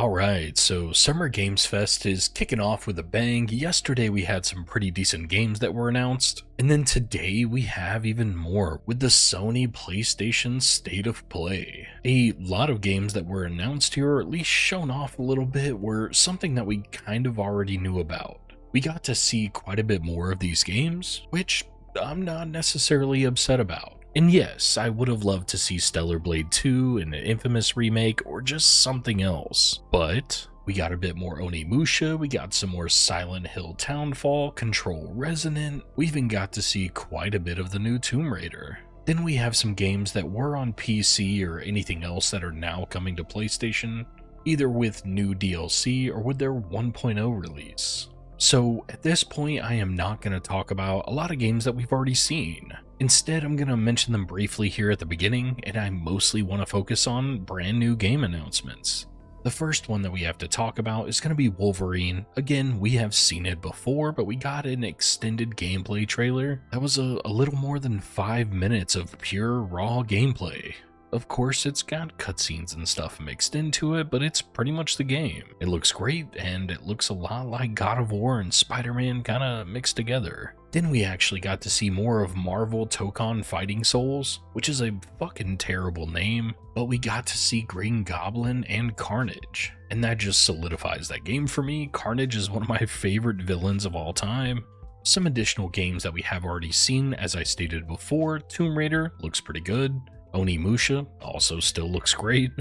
Alright, so Summer Games Fest is kicking off with a bang. Yesterday we had some pretty decent games that were announced, and then today we have even more with the Sony PlayStation State of Play. A lot of games that were announced here, or at least shown off a little bit, were something that we kind of already knew about. We got to see quite a bit more of these games, which I'm not necessarily upset about. And yes, I would have loved to see Stellar Blade 2 and an Infamous remake or just something else. But we got a bit more Onimusha, we got some more Silent Hill Townfall, Control Resonant, we even got to see quite a bit of the new Tomb Raider. Then we have some games that were on PC or anything else that are now coming to PlayStation, either with new DLC or with their 1.0 release. So at this point, I am not going to talk about a lot of games that we've already seen. Instead, I'm going to mention them briefly here at the beginning, and I mostly want to focus on brand new game announcements. The first one that we have to talk about is going to be Wolverine. Again, we have seen it before, but we got an extended gameplay trailer that was a little more than 5 minutes of pure raw gameplay. Of course, it's got cutscenes and stuff mixed into it, but it's pretty much the game. It looks great, and it looks a lot like God of War and Spider-Man kinda mixed together. Then we actually got to see more of Marvel Tokon Fighting Souls, which is a fucking terrible name, but we got to see Green Goblin and Carnage. And that just solidifies that game for me. Carnage is one of my favorite villains of all time. Some additional games that we have already seen, as I stated before, Tomb Raider looks pretty good. Onimusha also still looks great.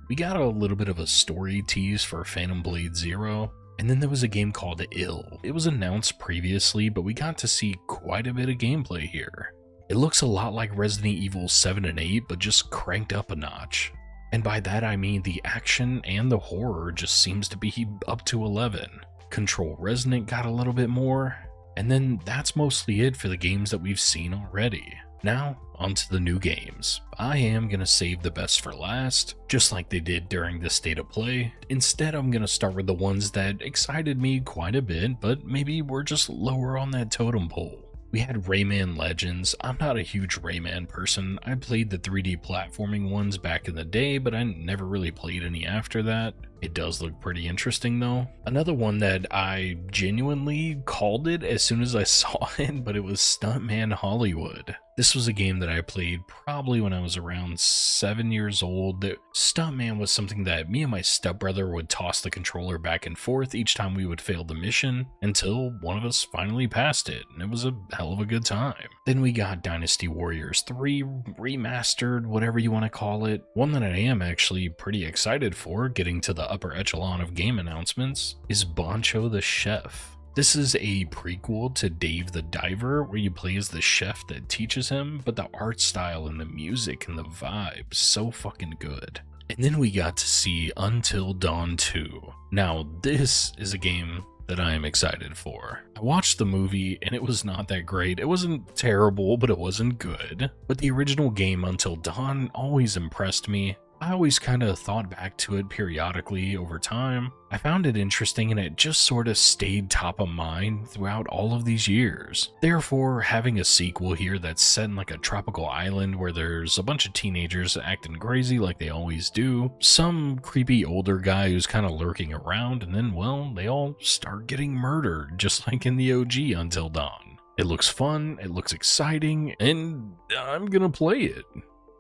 We got a little bit of a story tease for Phantom Blade Zero, and then there was a game called Ill. It was announced previously, but we got to see quite a bit of gameplay here. It looks a lot like Resident Evil 7 and 8, but just cranked up a notch. And by that I mean the action and the horror just seems to be up to 11. Control Resonant got a little bit more, and then that's mostly it for the games that we've seen already. Now, onto the new games. I am going to save the best for last, just like they did during the State of Play. Instead, I'm going to start with the ones that excited me quite a bit, but maybe were just lower on that totem pole. We had Rayman Legends. I'm not a huge Rayman person. I played the 3D platforming ones back in the day, but I never really played any after that. It does look pretty interesting though. Another one that I genuinely called it as soon as I saw it, but it was Stuntman Hollywood. This was a game that I played probably when I was around 7 years old. Stuntman was something that me and my stepbrother would toss the controller back and forth each time we would fail the mission until one of us finally passed it, and it was a hell of a good time. Then we got Dynasty Warriors 3 remastered, whatever you want to call it. One that I am actually pretty excited for, getting to the upper echelon of game announcements, is Bancho the Chef. This is a prequel to Dave the Diver, where you play as the chef that teaches him, but the art style and the music and the vibe, so fucking good. And then we got to see Until Dawn 2. Now, this is a game that I am excited for. I watched the movie and it was not that great. It wasn't terrible, but it wasn't good. But the original game Until Dawn always impressed me. I always kind of thought back to it periodically over time. I found it interesting and it just sort of stayed top of mind throughout all of these years. Therefore, having a sequel here that's set in like a tropical island where there's a bunch of teenagers acting crazy like they always do, some creepy older guy who's kind of lurking around, and then, well, they all start getting murdered, just like in the OG Until Dawn. It looks fun, it looks exciting, and I'm gonna play it.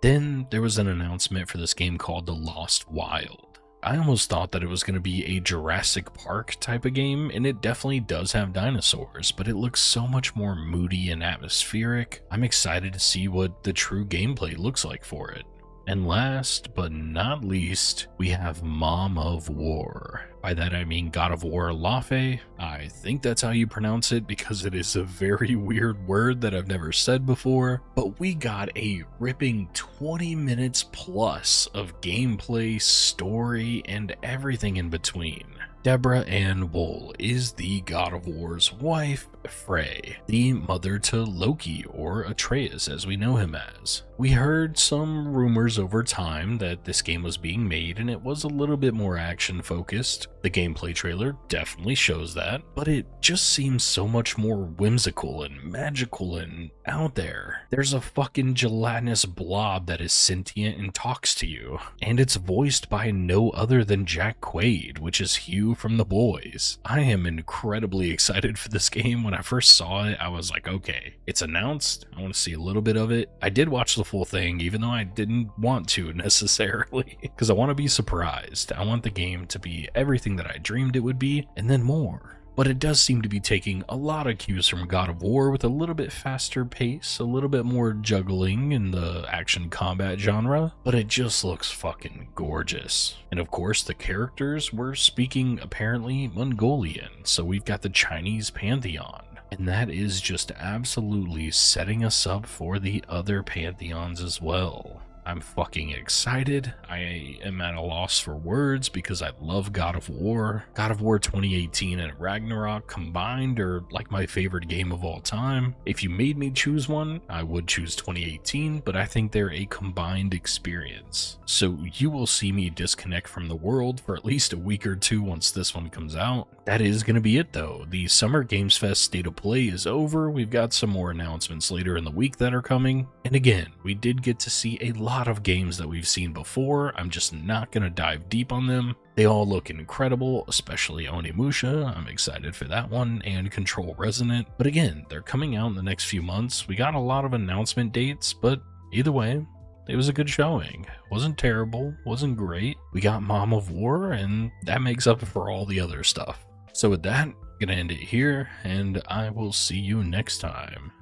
Then there was an announcement for this game called The Lost Wild. I almost thought that it was going to be a Jurassic Park type of game, and it definitely does have dinosaurs, but it looks so much more moody and atmospheric. I'm excited to see what the true gameplay looks like for it. And last but not least, we have Mom of War. By that I mean God of War Lafe. I think that's how you pronounce it because it is a very weird word that I've never said before. But we got a ripping 20 minutes plus of gameplay, story, and everything in between. Deborah Ann Wool is the God of War's wife, Frey, the mother to Loki, or Atreus as we know him as. We heard some rumors over time that this game was being made and it was a little bit more action focused. The gameplay trailer definitely shows that, but it just seems so much more whimsical and magical and out there. There's a fucking gelatinous blob that is sentient and talks to you, and it's voiced by no other than Jack Quaid, which is Hugh from The Boys. I am incredibly excited for this game. When I first saw it, I was like, okay, it's announced, I want to see a little bit of it. I did watch the full thing, even though I didn't want to necessarily, because I want to be surprised. I want the game to be everything that I dreamed it would be, and then more. But it does seem to be taking a lot of cues from God of War with a little bit faster pace, a little bit more juggling in the action combat genre, but it just looks fucking gorgeous. And of course, the characters were speaking apparently Mongolian, so we've got the Chinese pantheon. And that is just absolutely setting us up for the other pantheons as well. I'm fucking excited. I am at a loss for words because I love God of War. God of War 2018 and Ragnarok combined are like my favorite game of all time. If you made me choose one, I would choose 2018, but I think they're a combined experience. So you will see me disconnect from the world for at least a week or two once this one comes out. That is going to be it though. The Summer Games Fest State of Play is over. We've got some more announcements later in the week that are coming. And again, we did get to see a lot of games that we've seen before. I'm just not going to dive deep on them. They all look incredible, especially Onimusha. I'm excited for that one, and Control Resonant. But again, they're coming out in the next few months. We got a lot of announcement dates, but either way, it was a good showing. Wasn't terrible, wasn't great. We got Mom of War, and that makes up for all the other stuff. So with that, I'm gonna end it here, and I will see you next time.